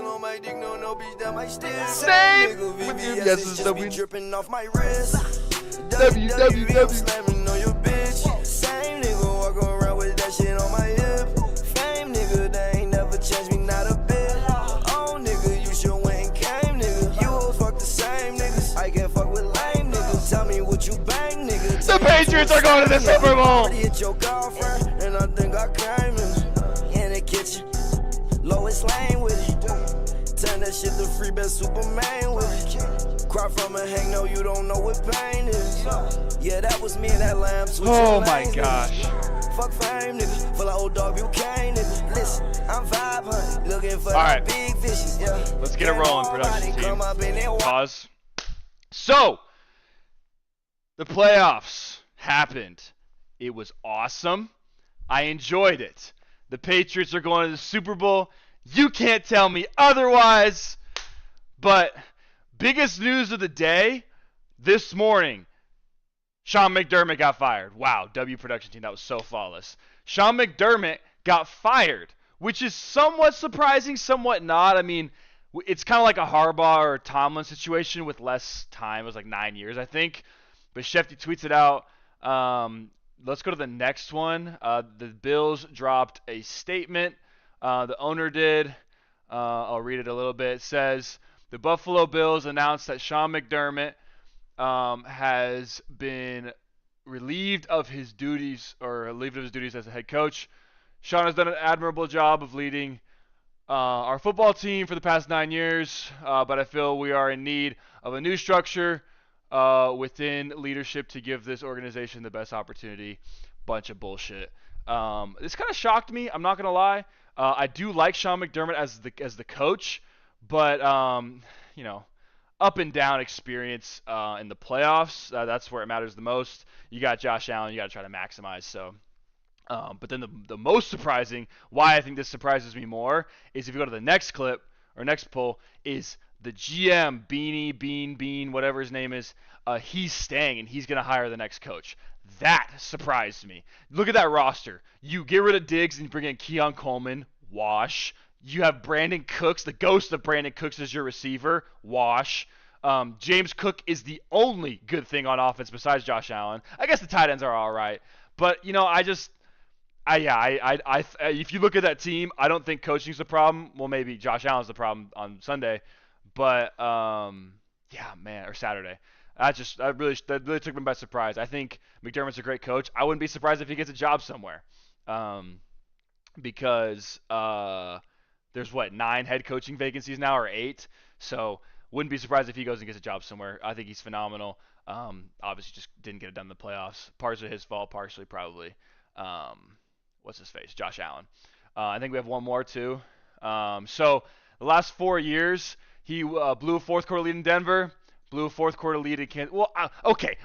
still on my dick, no bitch that might still Same nigga with you. VVS Yes, is it's just W. be dripping off my wrist. WWW. I'm slamming on your bitch. Same nigga walk around with that shit on my hip. Fame nigga, they ain't never changed me not a bit. Oh nigga, you should went and came nigga. You hoes fuck the same niggas. I can't fuck with lame niggas. Tell me what you bang nigga. The Patriots are going to the Super Bowl. Hit your girlfriend, and I think I came in the kitchen. Lois Lane with it. Turn that shit to free best Superman with it. Cry from a hang, no, you don't know what pain is. Yeah, that was me and that lamb. Oh my gosh. Fuck fame, nigga. Feel like old dog Buchanan, nigga. Listen, I'm vibe hunting, looking for All right. big fishes. Yeah. Let's get it rolling, production team. Pause. So, the playoffs happened. It was awesome. I enjoyed it. The Patriots are going to the Super Bowl. You can't tell me otherwise. But biggest news of the day this morning, Sean McDermott got fired. Wow, W production team, that was so flawless. Sean McDermott got fired, which is somewhat surprising, somewhat not. I mean, it's kind of like a Harbaugh or Tomlin situation with less time. It was like 9 years, I think. But Shefty tweets it out. Let's go to the next one. The Bills dropped a statement. The owner did. I'll read it a little bit. It says, the Buffalo Bills announced that Sean McDermott has been relieved of his duties as a head coach. Sean has done an admirable job of leading our football team for the past 9 years, but I feel we are in need of a new structure within leadership to give this organization the best opportunity. Bunch of bullshit. This kind of shocked me. I'm not gonna lie. I do like Sean McDermott as the coach, but up and down experience in the playoffs. That's where it matters the most. You got Josh Allen. You got to try to maximize. So. But then the most surprising, why I think this surprises me more, is if you go to the next clip or next poll, is the GM Bean, whatever his name is, he's staying and he's gonna hire the next coach. That surprised me. Look at that roster. You get rid of Diggs and you bring in Keon Coleman. Wash. You have Brandon Cooks, the ghost of Brandon Cooks, as your receiver. Wash. James Cook is the only good thing on offense besides Josh Allen. I guess the tight ends are all right, but if you look at that team, I don't think coaching's the problem. Well, maybe Josh Allen's the problem on Sunday, but or Saturday. That really took me by surprise. I think McDermott's a great coach. I wouldn't be surprised if he gets a job somewhere, because there's 9 head coaching vacancies now or 8. So wouldn't be surprised if he goes and gets a job somewhere. I think he's phenomenal. Obviously just didn't get it done in the playoffs. Partially his fault, partially probably. What's his face? Josh Allen. I think we have one more too. So the last 4 years, he blew a fourth quarter lead in Denver, blew a fourth quarter lead in Kansas. Well,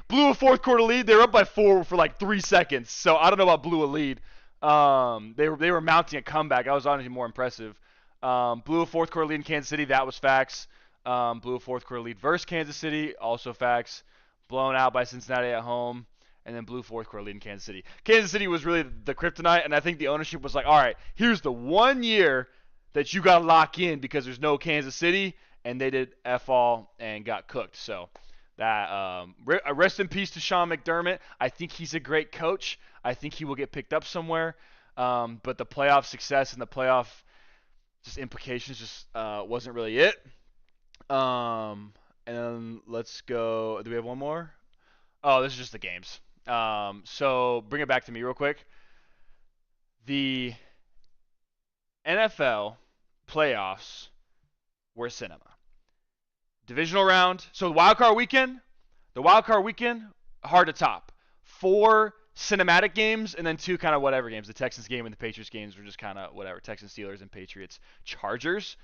blew a fourth quarter lead. They were up by 4 for like 3 seconds. So I don't know about blew a lead. They were mounting a comeback. I was honestly more impressive. Blew a fourth quarter lead in Kansas City. That was facts. Blew a fourth quarter lead versus Kansas City. Also facts. Blown out by Cincinnati at home. And then blew fourth quarter lead in Kansas City. Kansas City was really the kryptonite, and I think the ownership was like, all right, here's the 1 year that you got to lock in because there's no Kansas City, and they did F all and got cooked. So that rest in peace to Sean McDermott. I think he's a great coach. I think he will get picked up somewhere. But the playoff success and the playoff just implications just wasn't really it. And then let's go. Do we have one more? Oh, this is just the games. So bring it back to me real quick. The NFL playoffs were cinema. Divisional round. So the wild card weekend, hard to top. 4 cinematic games and then 2 kind of whatever games. The Texans game and the Patriots games were just kind of whatever. Texans, Steelers, and Patriots, Chargers.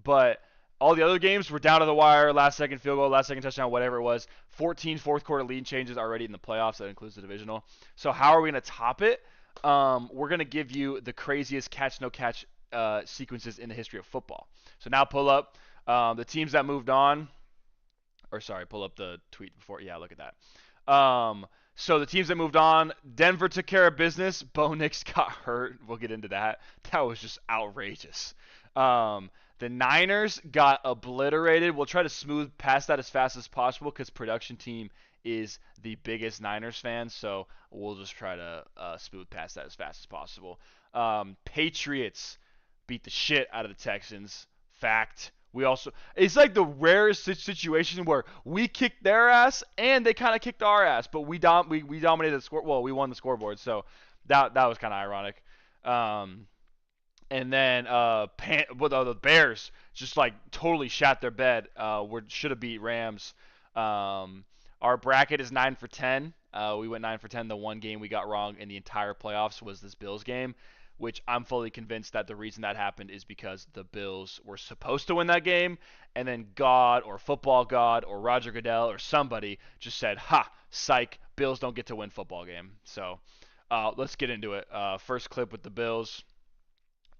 But all the other games were down to the wire, last second field goal, last second touchdown, whatever it was. 14 fourth quarter lead changes already in the playoffs. That includes the divisional. So how are we going to top it? We're going to give you the craziest catch-no-catch sequences in the history of football. So now pull up the teams that moved on. Or sorry, pull up the tweet before. Yeah, look at that. So the teams that moved on, Denver took care of business. Bo Nix got hurt. We'll get into that. That was just outrageous. The The Niners got obliterated. We'll try to smooth past that as fast as possible because production team is the biggest Niners fan, so we'll just try to smooth past that as fast as possible. Patriots beat the shit out of the Texans. Fact. It's like the rarest situation where we kicked their ass and they kind of kicked our ass, but we dominated the score. Well, we won the scoreboard, so that was kind of ironic. And then the Bears just like totally shat their bed. Should have beat Rams. Our bracket is 9 for 10. We went 9 for 10. The one game we got wrong in the entire playoffs was this Bills game, which I'm fully convinced that the reason that happened is because the Bills were supposed to win that game, and then God or football God or Roger Goodell or somebody just said, "Ha, psych, Bills don't get to win football game." So let's get into it. First clip with the Bills.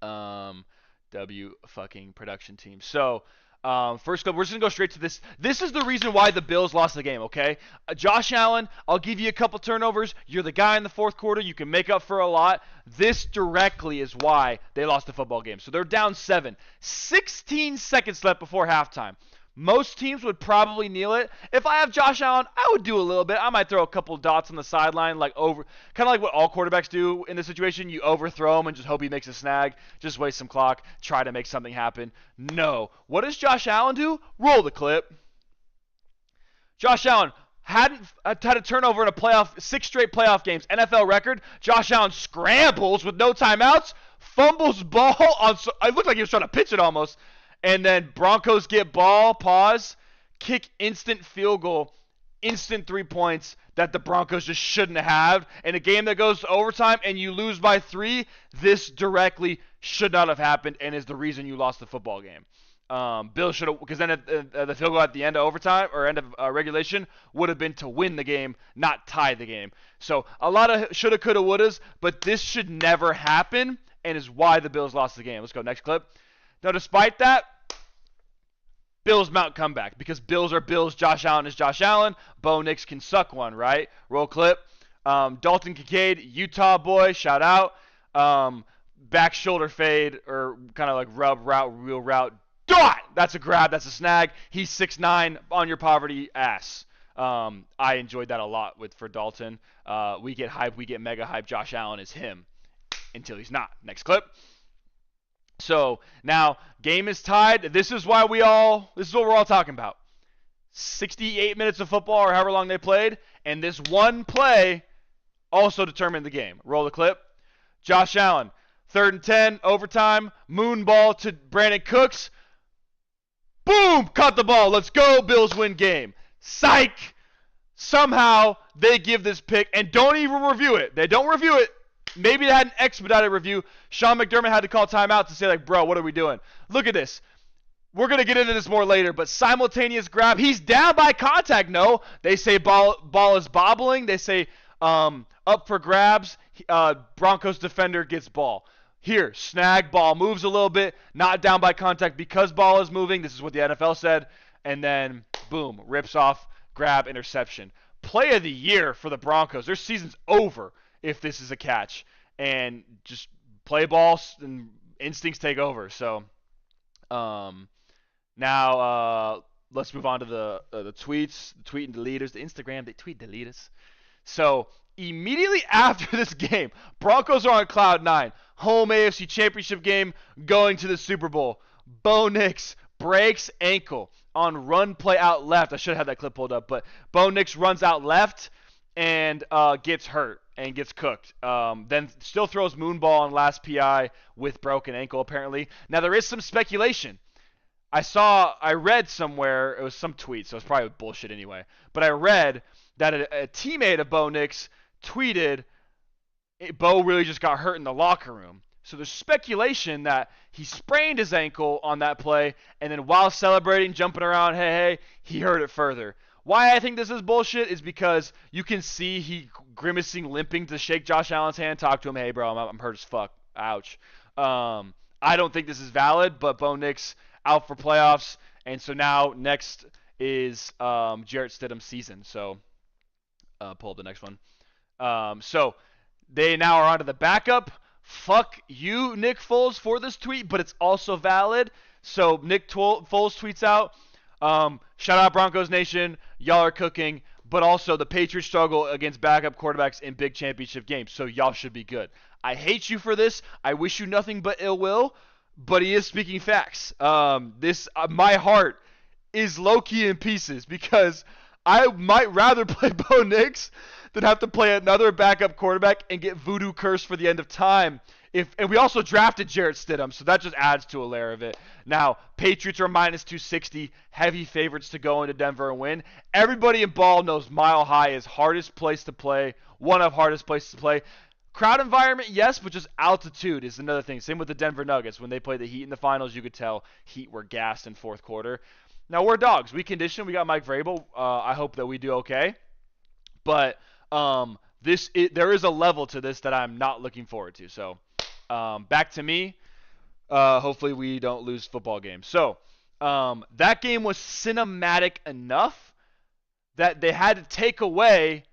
W fucking production team. So first clip, we're just going to go straight to this. This is the reason why the Bills lost the game, okay? Josh Allen, I'll give you a couple turnovers. You're the guy in the fourth quarter. You can make up for a lot. This directly is why they lost the football game. So they're down 7. 16 seconds left before halftime. Most teams would probably kneel it. If I have Josh Allen, I would do a little bit. I might throw a couple dots on the sideline, kind of like what all quarterbacks do in this situation. You overthrow him and just hope he makes a snag. Just waste some clock. Try to make something happen. No. What does Josh Allen do? Roll the clip. Josh Allen hadn't had a turnover in 6 straight playoff games. NFL record. Josh Allen scrambles with no timeouts. Fumbles ball on. It looked like he was trying to pitch it almost. And then Broncos get ball, pause, kick instant field goal, instant 3 points that the Broncos just shouldn't have. In a game that goes to overtime and you lose by 3, this directly should not have happened and is the reason you lost the football game. Bill should have, because then the field goal at the end of overtime or end of regulation would have been to win the game, not tie the game. So a lot of shoulda, coulda, wouldas, but this should never happen and is why the Bills lost the game. Let's go next clip. Now, despite that, Bills mount comeback because Bills are Bills. Josh Allen is Josh Allen. Bo Nix can suck one, right? Roll clip. Dalton Kincaid, Utah boy, shout out. Back shoulder fade or kind of like rub route, real route. Dot! That's a grab. That's a snag. He's 6'9" on your poverty ass. I enjoyed that a lot for Dalton. We get hype. We get mega hype. Josh Allen is him until he's not. Next clip. So now game is tied. This is what we're all talking about. 68 minutes of football or however long they played, and this one play also determined the game. Roll the clip. Josh Allen, 3rd and 10, overtime, moon ball to Brandon Cooks. Boom! Caught the ball. Let's go. Bills win game. Psych! Somehow they give this pick and don't even review it. They don't review it. Maybe they had an expedited review. Sean McDermott had to call timeout to say, like, bro, what are we doing? Look at this. We're going to get into this more later, but simultaneous grab. He's down by contact. No. They say ball is bobbling. They say up for grabs. Broncos defender gets ball. Here, snag, ball moves a little bit. Not down by contact because ball is moving. This is what the NFL said. And then, boom, rips off, grab, interception. Play of the year for the Broncos. Their season's over if this is a catch, and just play ball and instincts take over. So now let's move on to the tweets, the tweet and deleters, the Instagram, they tweet deleters. So immediately after this game, Broncos are on cloud 9. Home AFC Championship game going to the Super Bowl. Bo Nix breaks ankle on run play out left. I should have had that clip pulled up, but Bo Nix runs out left and gets hurt and gets cooked. Then still throws moonball on last PI with broken ankle apparently. Now there is some speculation. I read somewhere, it was some tweet, so it's probably bullshit anyway, but I read that a teammate of Bo Nix tweeted Bo really just got hurt in the locker room. So there's speculation that he sprained his ankle on that play, and then while celebrating, jumping around, hey, he hurt it further. Why I think this is bullshit is because you can see he grimacing, limping to shake Josh Allen's hand, talk to him, hey, bro, I'm hurt as fuck. Ouch. I don't think this is valid, but Bo Nix out for playoffs, and so now next is Jarrett Stidham's season. So pull up the next one. So they now are onto the backup. Fuck you, Nick Foles, for this tweet, but it's also valid. So Nick Foles tweets out, shout out Broncos Nation, y'all are cooking, but also the Patriots struggle against backup quarterbacks in big championship games, so y'all should be good. I hate you for this. I wish you nothing but ill will, but he is speaking facts. My heart is low-key in pieces because I might rather play Bo Nix than have to play another backup quarterback and get voodoo cursed for the end of time. And we also drafted Jarrett Stidham, so that just adds to a layer of it. Now, Patriots are minus 260, heavy favorites to go into Denver and win. Everybody in ball knows Mile High is hardest place to play, one of hardest places to play. Crowd environment, yes, but just altitude is another thing. Same with the Denver Nuggets. When they played the Heat in the finals, you could tell Heat were gassed in fourth quarter. Now, we're dogs. We condition. We got Mike Vrabel. I hope that we do okay. But there is a level to this that I'm not looking forward to. So, back to me. Hopefully we don't lose football games. So, that game was cinematic enough that they had to take away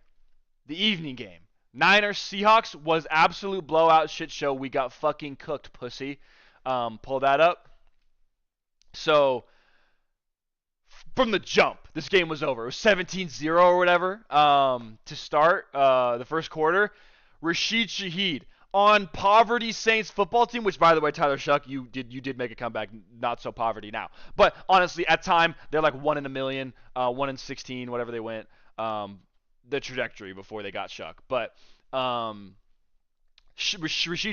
the evening game. Niners Seahawks was absolute blowout shit show. We got fucking cooked, pussy. Pull that up. So, from the jump, this game was over. It was 17-0 or whatever to start the first quarter. Rashid Shaheed on Poverty Saints football team, which, by the way, Tyler Shuck, you did make a comeback. Not so poverty now. But honestly, at time, they're like 1 in a million, 1 in 16, whatever they went. The trajectory before they got Shuck. But Rashid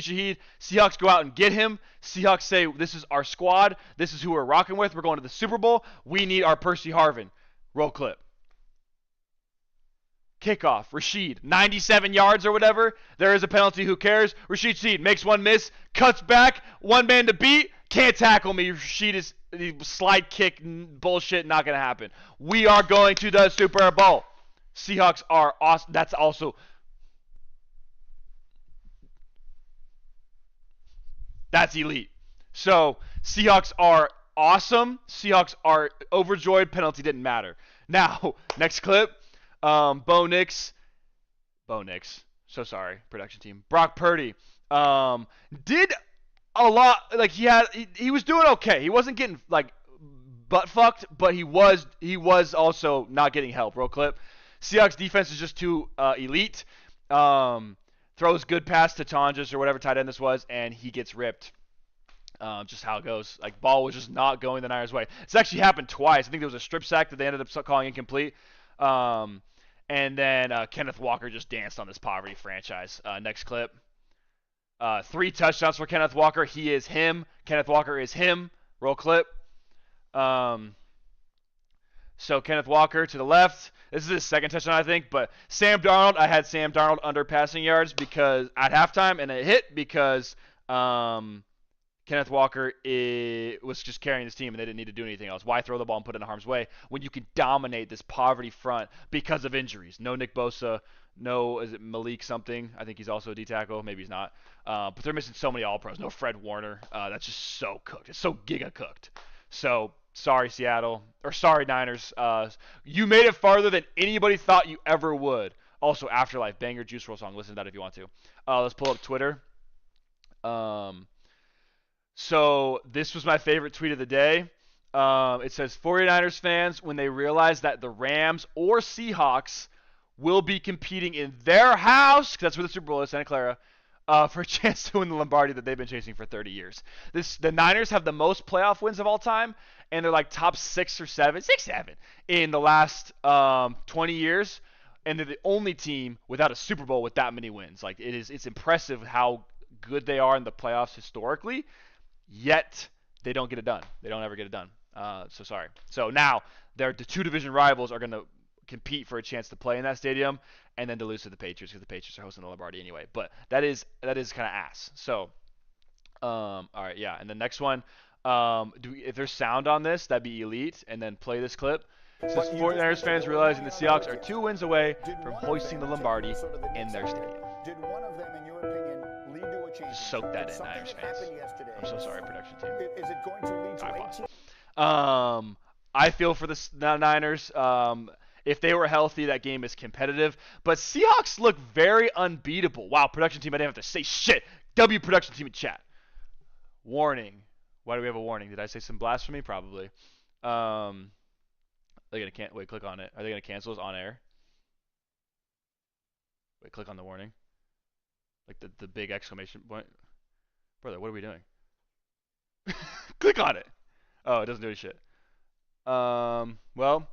Shaheed, Seahawks go out and get him. Seahawks say, this is our squad. This is who we're rocking with. We're going to the Super Bowl. We need our Percy Harvin. Roll clip. Kickoff. Rashid, 97 yards or whatever. There is a penalty. Who cares? Rashid Shaheed makes one miss. Cuts back. One man to beat. Can't tackle me. Rashid is slide kick bullshit. Not going to happen. We are going to the Super Bowl. Seahawks are awesome. That's also... That's elite. So, Seahawks are awesome. Seahawks are overjoyed. Penalty didn't matter. Now, next clip. Bo Nix. So sorry, production team. Brock Purdy. Did a lot. Like, he was doing okay. He wasn't getting, like, butt fucked, but he was also not getting help. Roll clip. Seahawks defense is just too elite. Throws good pass to Tonjes or whatever tight end this was, and he gets ripped. Just how it goes. Like, ball was just not going the Niners' way. It's actually happened twice. I think there was a strip sack that they ended up calling incomplete. And then Kenneth Walker just danced on this poverty franchise. Next clip. 3 touchdowns for Kenneth Walker. He is him. Kenneth Walker is him. Roll clip. So Kenneth Walker to the left. This is his second touchdown, I think. But Sam Darnold, I had Sam Darnold under passing yards because at halftime, and it hit because Kenneth Walker was just carrying this team, and they didn't need to do anything else. Why throw the ball and put it in harm's way when you can dominate this poverty front because of injuries? No Nick Bosa. No, is it Malik something? I think he's also a D tackle. Maybe he's not. But they're missing so many All-Pros. No Fred Warner. That's just so cooked. It's so giga cooked. So... sorry, Seattle. Or sorry, Niners. You made it farther than anybody thought you ever would. Also, Afterlife, banger Juice WRLD song. Listen to that if you want to. Let's pull up Twitter. So this was my favorite tweet of the day. It says, 49ers fans, when they realize that the Rams or Seahawks will be competing in their house, because that's where the Super Bowl is, Santa Clara, for a chance to win the Lombardi that they've been chasing for 30 years. The Niners have the most playoff wins of all time, and they're like top 6 or 7 in the last 20 years, and they're the only team without a Super Bowl with that many wins. Like, it's impressive how good they are in the playoffs historically, yet they don't get it done. They don't ever get it done. So sorry. So now the 2 division rivals are going to compete for a chance to play in that stadium, and then to lose to the Patriots, because the Patriots are hosting the Lombardi anyway. But that is kind of ass. So, all right, yeah. And the next one, if there's sound on this, that'd be elite. And then play this clip. It says 49ers fans realizing the Seahawks are 2 wins away from hoisting the Lombardi in their stadium. Did one of them, in your opinion, lead to a change? Just soak that in, Niners fans. I'm so sorry, production team. Is it going to lead to I feel for the Niners. If they were healthy, that game is competitive. But Seahawks look very unbeatable. Wow, production team, I didn't have to say shit. W production team in chat. Warning. Why do we have a warning? Did I say some blasphemy? Probably. They're gonna wait. Click on it. Are they gonna cancel us on air? Wait. Click on the warning. Like the big exclamation point. Brother, what are we doing? Click on it. Oh, it doesn't do any shit. Well,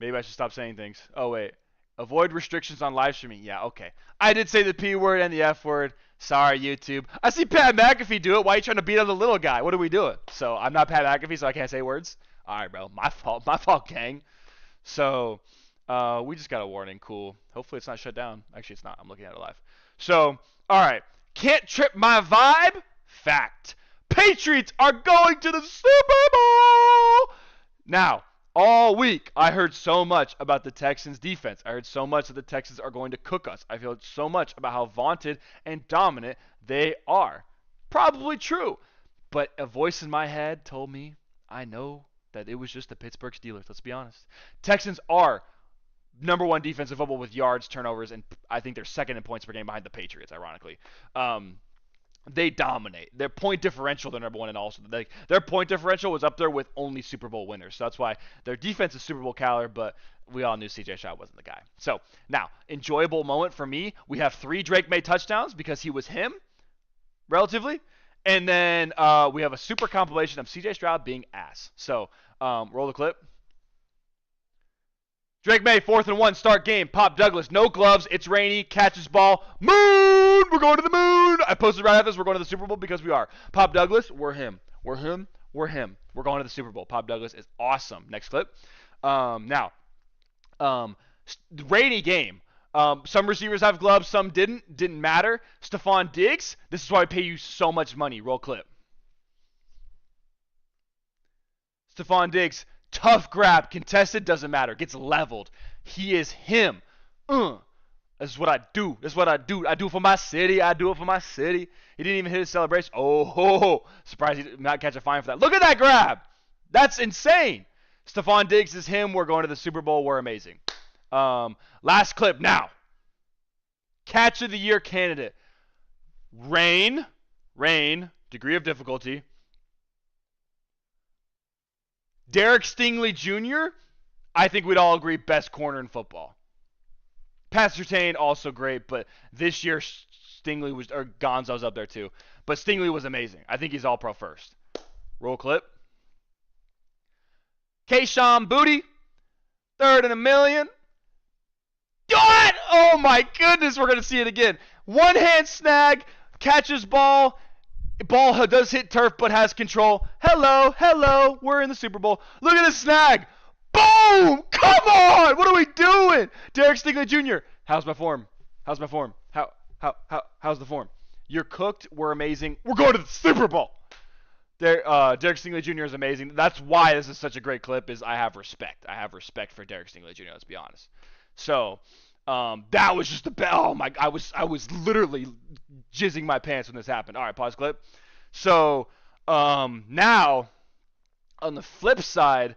maybe I should stop saying things. Oh wait. Avoid restrictions on live streaming. Yeah, okay. I did say the P word and the F word. Sorry, YouTube. I see Pat McAfee do it. Why are you trying to beat on the little guy? What are we doing? So I'm not Pat McAfee, so I can't say words. All right, bro. My fault. My fault, gang. So we just got a warning. Cool. Hopefully it's not shut down. Actually, it's not. I'm looking at it live. So, all right. Can't trip my vibe? Fact. Patriots are going to the Super Bowl. Now, all week, I heard so much about the Texans' defense. I heard so much that the Texans are going to cook us. I feel so much about how vaunted and dominant they are. Probably true. But a voice in my head told me, I know that it was just the Pittsburgh Steelers. Let's be honest. Texans are number one defensive football with yards, turnovers, and I think they're second in points per game behind the Patriots, ironically. They dominate. Their point differential, they're number one, and also their point differential was up there with only Super Bowl winners. So that's why their defense is Super Bowl caliber, but we all knew C.J. Stroud wasn't the guy. So now, enjoyable moment for me. We have 3 Drake May touchdowns because he was him, relatively. And then we have a super compilation of C.J. Stroud being ass. So roll the clip. Drake May, 4th and 1, start game. Pop Douglas, no gloves. It's rainy. Catches ball. Moon! We're going to the moon! I posted right after this. We're going to the Super Bowl because we are. Pop Douglas, we're him. We're him. We're him. We're going to the Super Bowl. Pop Douglas is awesome. Next clip. Now, rainy game. Some receivers have gloves. Some didn't. Didn't matter. Stephon Diggs, this is why I pay you so much money. Roll clip. Stephon Diggs. Tough grab, contested, doesn't matter. Gets leveled. He is him. This is what I do. This is what I do. I do it for my city. I do it for my city. He didn't even hit his celebration. Oh, ho, ho. Surprised he did not catch a fine for that. Look at that grab. That's insane. Stephon Diggs is him. We're going to the Super Bowl. We're amazing. Last clip now. Catch of the year candidate. Rain, degree of difficulty. Derek Stingley Jr., I think we'd all agree, best corner in football. Pat Surtain, also great, but this year Stingley was, or Gonzo's up there too. But Stingley was amazing. I think he's all pro first. Roll clip. Kayshon Boutte, 3rd and 1 million. What? Oh my goodness, we're going to see it again. One hand snag, catches ball. Ball does hit turf, but has control. Hello. We're in the Super Bowl. Look at this snag. Boom! Come on! What are we doing? Derek Stingley Jr. How's my form? How's the form? You're cooked. We're amazing. We're going to the Super Bowl. Derek Stingley Jr. is amazing. That's why this is such a great clip. Is I have respect. I have respect for Derek Stingley Jr. Let's be honest. So. That was just the best. Oh my! I was literally jizzing my pants when this happened. All right, pause clip. So now on the flip side,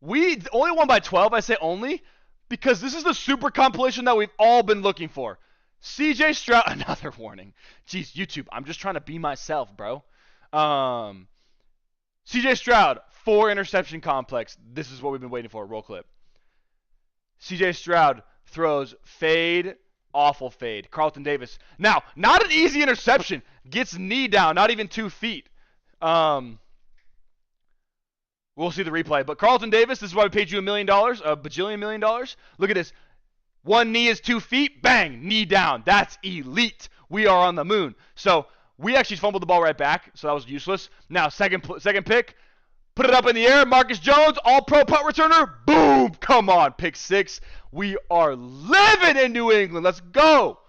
we only won by 12. I say only because this is the super compilation that we've all been looking for. C.J. Stroud, another warning. Jeez, YouTube, I'm just trying to be myself, bro. C.J. Stroud, 4 interception complex. This is what we've been waiting for. Roll clip. C.J. Stroud throws fade, awful fade. Carlton Davis. Now, not an easy interception. Gets knee down, not even 2 feet. We'll see the replay. But Carlton Davis, this is why we paid you $1 million, a bajillion $1 million. Look at this. One knee is 2 feet. Bang, knee down. That's elite. We are on the moon. So we actually fumbled the ball right back, so that was useless. Now, second pick. Put it up in the air. Marcus Jones, all-pro punt returner. Boom! Come on, pick 6. We are living in New England. Let's go.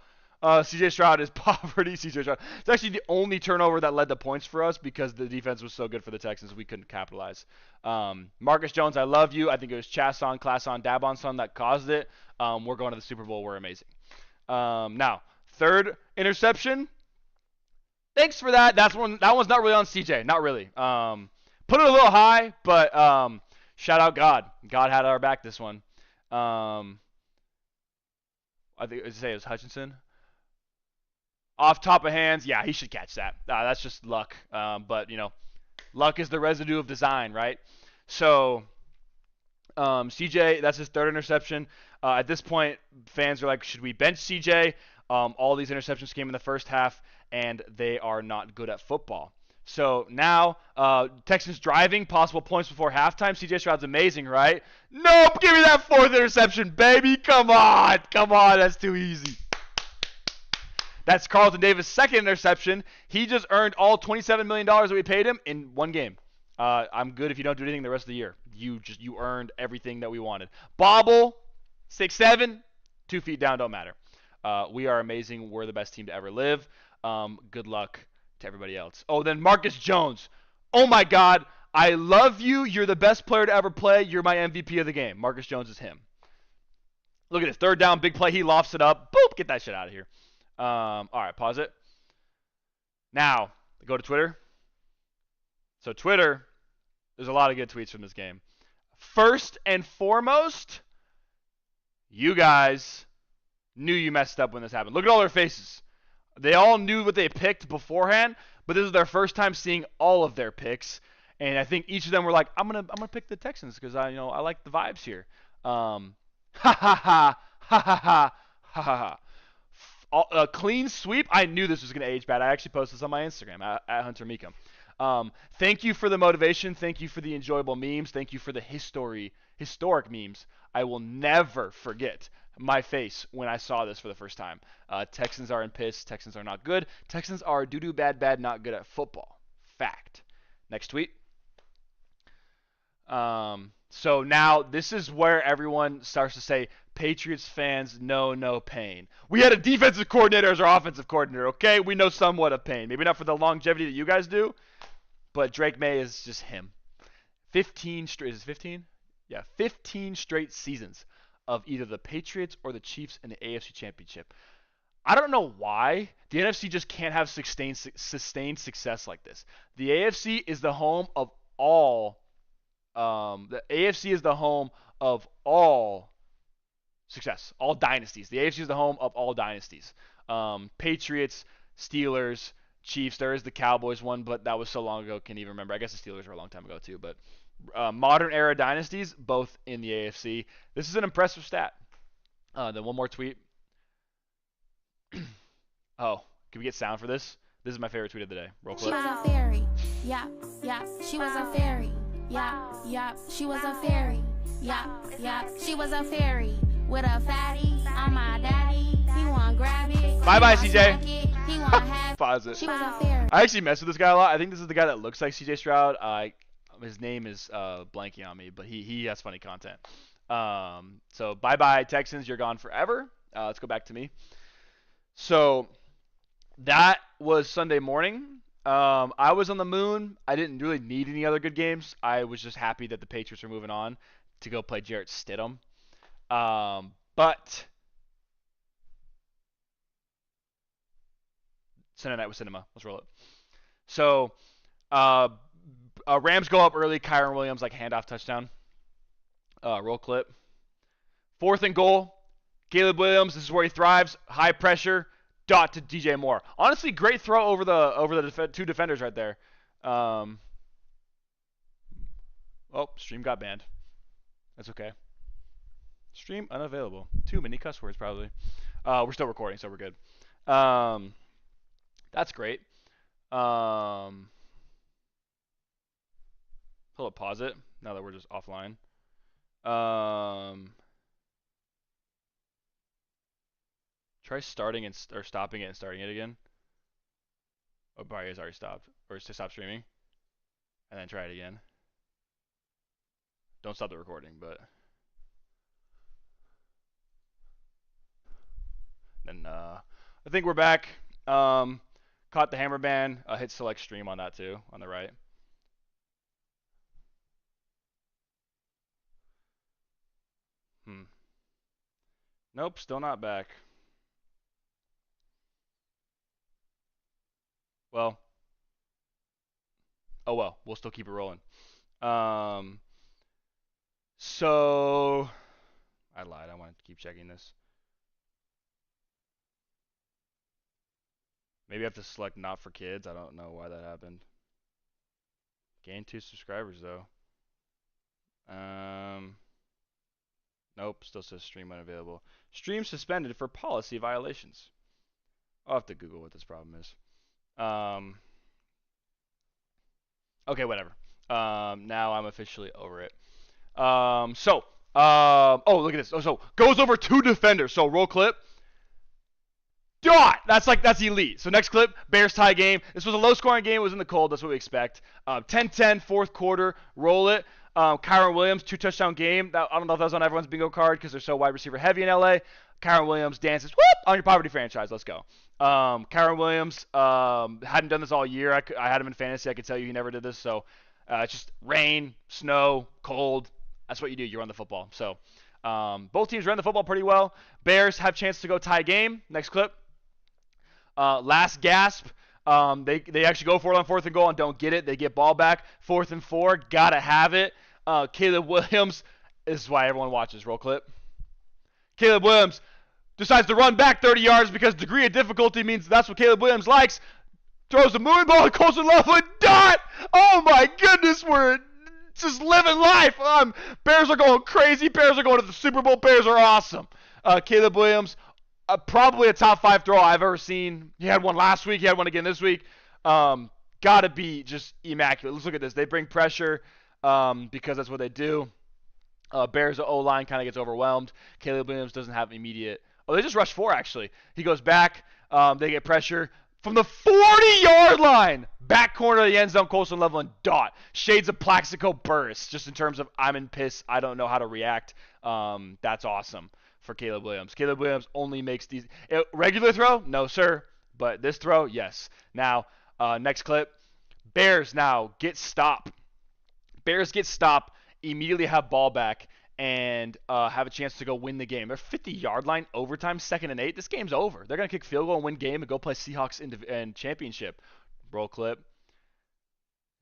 C.J. Stroud is poverty. C.J. Stroud. It's actually the only turnover that led to points for us because the defense was so good for the Texans we couldn't capitalize. Marcus Jones, I love you. I think it was Chasson, Classon, Dabon son that caused it. We're going to the Super Bowl. We're amazing. Now, 3rd interception. Thanks for that. That one's not really on C.J. Not really. Put it a little high, but shout out God. God had our back this one. I think it was Hutchinson. Off top of hands, yeah, he should catch that. That's just luck. But, Luck is the residue of design, right? So CJ, that's his third interception. At this point, fans are like, should we bench CJ? All these interceptions came in the first half, and they are not good at football. So now, Texans driving, possible points before halftime. CJ Stroud's amazing, right? Nope, give me that fourth interception, baby. Come on, that's too easy. That's Carlton Davis' second interception. He just earned all $27 million that we paid him in one game. I'm good if you don't do anything the rest of the year. You earned everything that we wanted. Bobble, 6'7", 2 feet down, don't matter. We are amazing. We're the best team to ever live. Good luck to everybody else. Oh, then Marcus Jones. Oh my God, I love you. You're the best player to ever play. You're my MVP of the game. Marcus Jones is him. Look at this third down, big play. He lofts it up. Boop, get that shit out of here. All right, pause it. Now, go to Twitter. So Twitter, there's a lot of good tweets from this game. First and foremost, you guys knew you messed up when this happened. Look at all their faces. They all knew what they picked beforehand, but this is their first time seeing all of their picks. And I think each of them were like, I'm gonna pick the Texans because I like the vibes here. Ha ha ha ha ha ha ha ha. A clean sweep. I knew this was going to age bad. I actually posted this on my Instagram at Hunter Meekum. Thank you for the motivation. Thank you for the enjoyable memes. Thank you for the historic memes. I will never forget my face when I saw this for the first time. Texans are in piss. Texans are not good. Texans are doo-doo bad, not good at football. Fact. Next tweet. So now this is where everyone starts to say, Patriots fans know no pain. We had a defensive coordinator as our offensive coordinator, okay? We know somewhat of pain. Maybe not for the longevity that you guys do, but Drake May is just him. 15 straight, is it 15? Yeah, 15 straight seasons of either the Patriots or the Chiefs in the AFC Championship. I don't know why the NFC just can't have sustained success like this. The AFC is the home of all success, all dynasties. The AFC is the home of all dynasties. Patriots, Steelers, Chiefs. There is the Cowboys one, but that was so long ago, can't even remember. I guess the Steelers were a long time ago too. But modern era dynasties, both in the AFC. This is an impressive stat. Then one more tweet. Oh, can we get sound for this? This is my favorite tweet of the day. Roll clip. She was a fairy. Yeah, yeah. She was a fairy. Yeah, yeah. She was a fairy. Yeah, yeah. She was a fairy. With a fatty on my daddy. He want grab it. Bye, CJ. He want have Pause it. She was a fairy. I actually mess with this guy a lot. I think this is the guy that looks like CJ Stroud. His name is blanking on me, but he has funny content. So bye Texans, you're gone forever. Let's go back to me. So that was Sunday morning. I was on the moon. I didn't really need any other good games. I was just happy that the Patriots were moving on to go play Jarrett Stidham. But Sunday night was cinema. Let's roll it. So Rams go up early. Kyron Williams handoff touchdown. Roll clip. 4th and goal. Caleb Williams, this is where he thrives. High pressure. Dot to DJ Moore. Honestly, great throw over the two defenders right there. Oh, stream got banned. That's okay. Stream unavailable. Too many cuss words probably. We're still recording, so we're good. That's great. Hold up, pause it. Now that we're just offline. Try starting or stopping it and starting it again. Oh, probably has already stopped. Or to stop streaming. And then try it again. Don't stop the recording, but then I think we're back. Caught the hammer ban. Hit select stream on that too, on the right. Nope, still not back. Well. Oh well, we'll still keep it rolling. So I lied. I wanted to keep checking this. Maybe I have to select not for kids. I don't know why that happened. Gained 2 subscribers though. Nope, still says stream unavailable. Stream suspended for policy violations. I'll have to Google what this problem is. Okay, whatever. Now I'm officially over it. Oh, look at this. Oh, so goes over 2 defenders. So roll clip. Dot! That's elite. So next clip, Bears tie game. This was a low-scoring game. It was in the cold. That's what we expect. 10-10, fourth quarter. Roll it. Kyron Williams, 2-touchdown game. I don't know if that was on everyone's bingo card because they're so wide receiver heavy in LA. Kyron Williams dances, whoop, on your poverty franchise. Let's go. Kyron Williams hadn't done this all year. I had him in fantasy. I could tell you he never did this. So it's just rain, snow, cold. That's what you do. You run the football. So both teams ran the football pretty well. Bears have a chance to go tie game. Next clip. Last gasp. They actually go for it on 4th and goal and don't get it. They get ball back. 4th and 4. Gotta have it. Caleb Williams. This is why everyone watches. Roll clip. Caleb Williams decides to run back 30 yards because degree of difficulty means that's what Caleb Williams likes. Throws the moving ball to Colson Loveland. Dot! Oh my goodness, we're just living life. Bears are going crazy. Bears are going to the Super Bowl. Bears are awesome. Caleb Williams, probably a top 5 throw I've ever seen. He had one last week. He had one again this week. Gotta be just immaculate. Let's look at this. They bring pressure because that's what they do. Bears O-line kind of gets overwhelmed. Caleb Williams doesn't have immediate. Oh, they just rushed 4 actually. He goes back. They get pressure from the 40-yard line. Back corner of the end zone. Colson Loveland dot. Shades of Plaxico Burress. Just in terms of I'm in piss. I don't know how to react. That's awesome for Caleb Williams. Caleb Williams only makes these regular throw. No sir. But this throw, yes. Now next clip. Bears now get stop. Bears get stop. Immediately have ball back and have a chance to go win the game. They're 50-yard line, overtime, 2nd and 8. This game's over. They're going to kick field goal and win game and go play Seahawks in championship. Roll clip.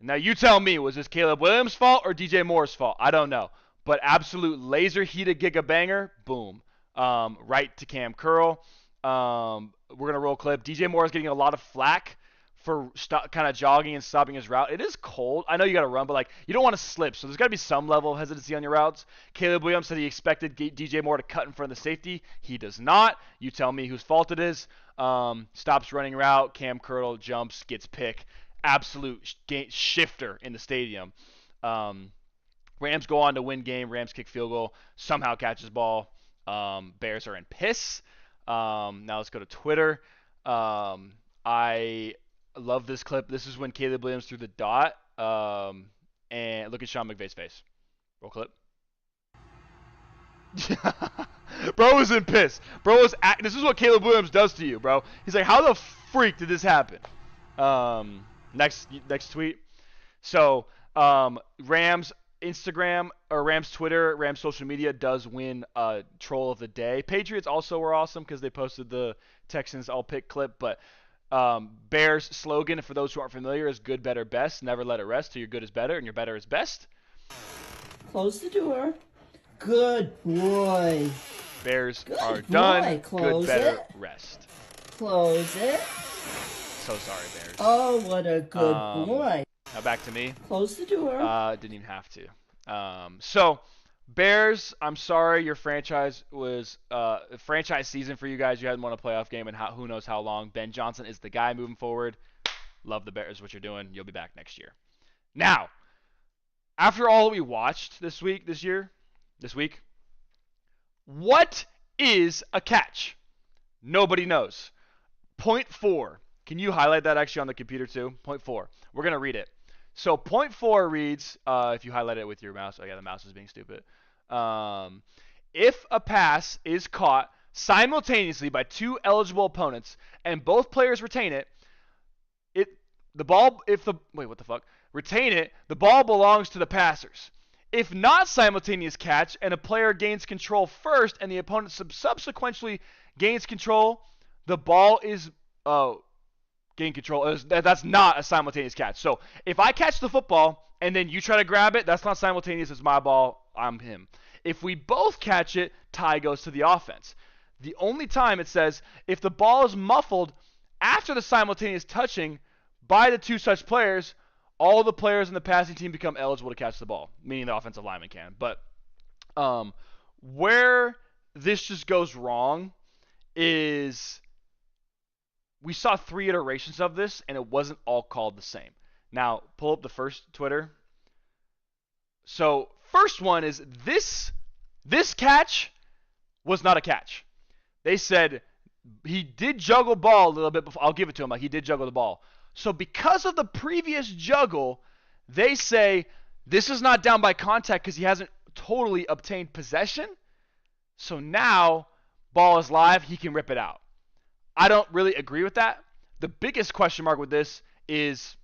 Now you tell me, was this Caleb Williams' fault or DJ Moore's fault? I don't know. But absolute laser-heated giga banger. Boom. Right to Cam Curl. We're going to roll clip. DJ Moore is getting a lot of flack for kind of jogging and stopping his route. It is cold. I know you got to run, but you don't want to slip. So there's got to be some level of hesitancy on your routes. Caleb Williams said he expected DJ Moore to cut in front of the safety. He does not. You tell me whose fault it is. Stops running route. Cam Curl jumps, gets pick. Absolute shifter in the stadium. Rams go on to win game. Rams kick field goal. Somehow catches ball. Bears are in piss. Now let's go to Twitter. I love this clip. This is when Caleb Williams threw the dot. And look at Sean McVay's face. Roll clip. Bro was in piss. This is what Caleb Williams does to you, bro. He's like, how the freak did this happen? Next tweet. So, Rams Instagram or Rams Twitter, Rams social media does win troll of the day. Patriots also were awesome because they posted the Texans all pick clip, but Bears slogan, for those who aren't familiar, is good, better, best. Never let it rest till your good is better and your better is best. Close the door. Good boy. Bears Good are boy. done. Close Good, better, it. rest. Close it. So sorry, Bears. Oh, what a good boy. Now back to me. Close the door. Didn't even have to. So, Bears, I'm sorry your franchise was a franchise season for you guys. You hadn't won a playoff game in who knows how long. Ben Johnson is the guy moving forward. Love the Bears, what you're doing. You'll be back next year. Now, after all we watched this week, what is a catch? Nobody knows. Point 4. Can you highlight that actually on the computer too? Point 4. We're going to read it. So point 4 reads, if you highlight it with your mouse, oh yeah, the mouse is being stupid. If a pass is caught simultaneously by 2 eligible opponents and both players retain it, the ball belongs to the passers. If not simultaneous catch and a player gains control first and the opponent subsequently gains control, the ball is gain control. That's not a simultaneous catch. So if I catch the football and then you try to grab it, that's not simultaneous. It's my ball. I'm him. If we both catch it, tie goes to the offense. The only time it says if the ball is muffled after the simultaneous touching by the 2 such players all the players in the passing team become eligible to catch the ball, meaning the offensive lineman can. But where this just goes wrong is we saw 3 iterations of this, and it wasn't all called the same. Now, pull up the first Twitter. So, first one is this catch was not a catch. They said he did juggle ball a little bit before. I'll give it to him. Like, he did juggle the ball. So, because of the previous juggle, they say this is not down by contact because he hasn't totally obtained possession. So now, ball is live. He can rip it out. I don't really agree with that. The biggest question mark with this is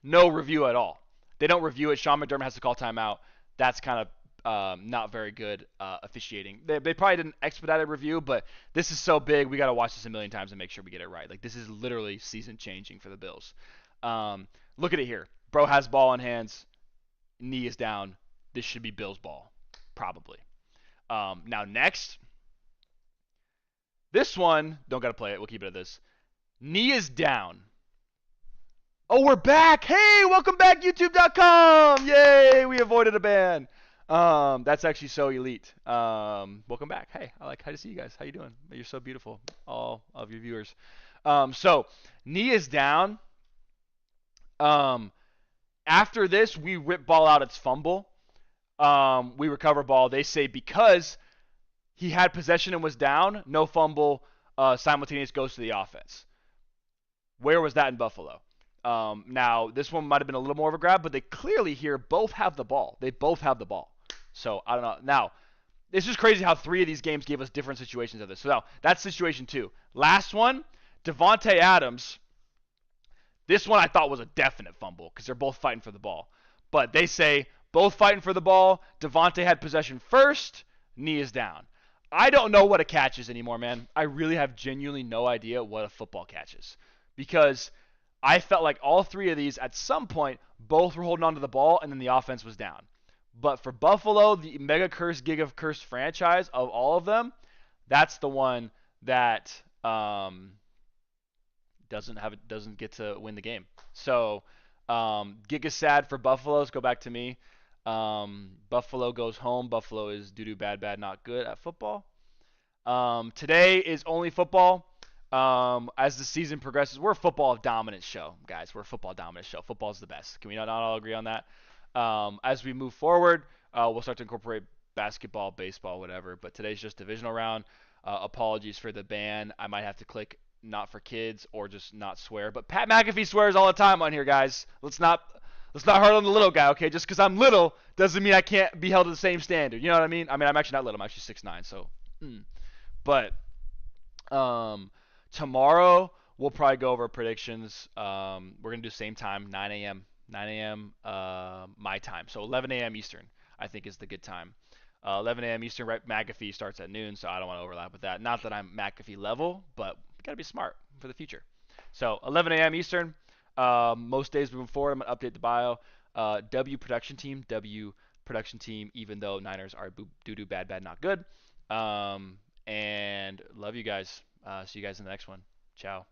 no review at all. They don't review it. Sean McDermott has to call timeout. That's kind of not very good officiating. They probably did an expedited review, but this is so big, we got to watch this a million times and make sure we get it right. Like, this is literally season-changing for the Bills. Look at it here. Bro has ball in hands. Knee is down. This should be Bills' ball, probably. Now, next. This one, don't got to play it. We'll keep it at this. Knee is down. Oh, we're back. Hey, welcome back, YouTube.com. Yay, we avoided a ban. That's actually so elite. Welcome back. Hey, I like how to see you guys. How you doing? You're so beautiful, all of your viewers. So, knee is down. After this, we rip ball out. It's fumble. We recover ball. They say because he had possession and was down, no fumble, simultaneous goes to the offense. Where was that in Buffalo? Now, this one might have been a little more of a grab, but they clearly here both have the ball. They both have the ball. So, I don't know. Now, it's just crazy how 3 of these games gave us different situations of this. So, now, that's situation 2. Last one, Devontae Adams. This one I thought was a definite fumble because they're both fighting for the ball. But they say both fighting for the ball. Devontae had possession first. Knee is down. I don't know what a catch is anymore, man. I really have genuinely no idea what a football catch is. Because I felt like all 3 of these, at some point, both were holding on to the ball, and then the offense was down. But for Buffalo, the mega curse, gig of curse franchise of all of them, that's the one that doesn't get to win the game. So, gig is sad for Buffalo's. Go back to me. Buffalo goes home. Buffalo is doo-doo, bad, not good at football. Today is only football. As the season progresses, we're a football dominant show, guys. We're a football dominant show. Football's the best. Can we not all agree on that? As we move forward, we'll start to incorporate basketball, baseball, whatever. But today's just divisional round. Apologies for the ban. I might have to click not for kids or just not swear. But Pat McAfee swears all the time on here, guys. Let's not hurt on the little guy, okay? Just because I'm little doesn't mean I can't be held to the same standard. You know what I mean? I mean, I'm actually not little. I'm actually 6'9", so. But tomorrow we'll probably go over predictions. We're going to do same time, 9 a.m. My time. So 11 a.m. Eastern, I think, is the good time. 11 a.m. Eastern, right? McAfee starts at noon, so I don't want to overlap with that. Not that I'm McAfee level, but got to be smart for the future. So 11 a.m. Eastern. Most days moving forward, I'm going to update the bio. W production team, even though Niners are doo-doo, bad, not good. And love you guys. See you guys in the next one. Ciao.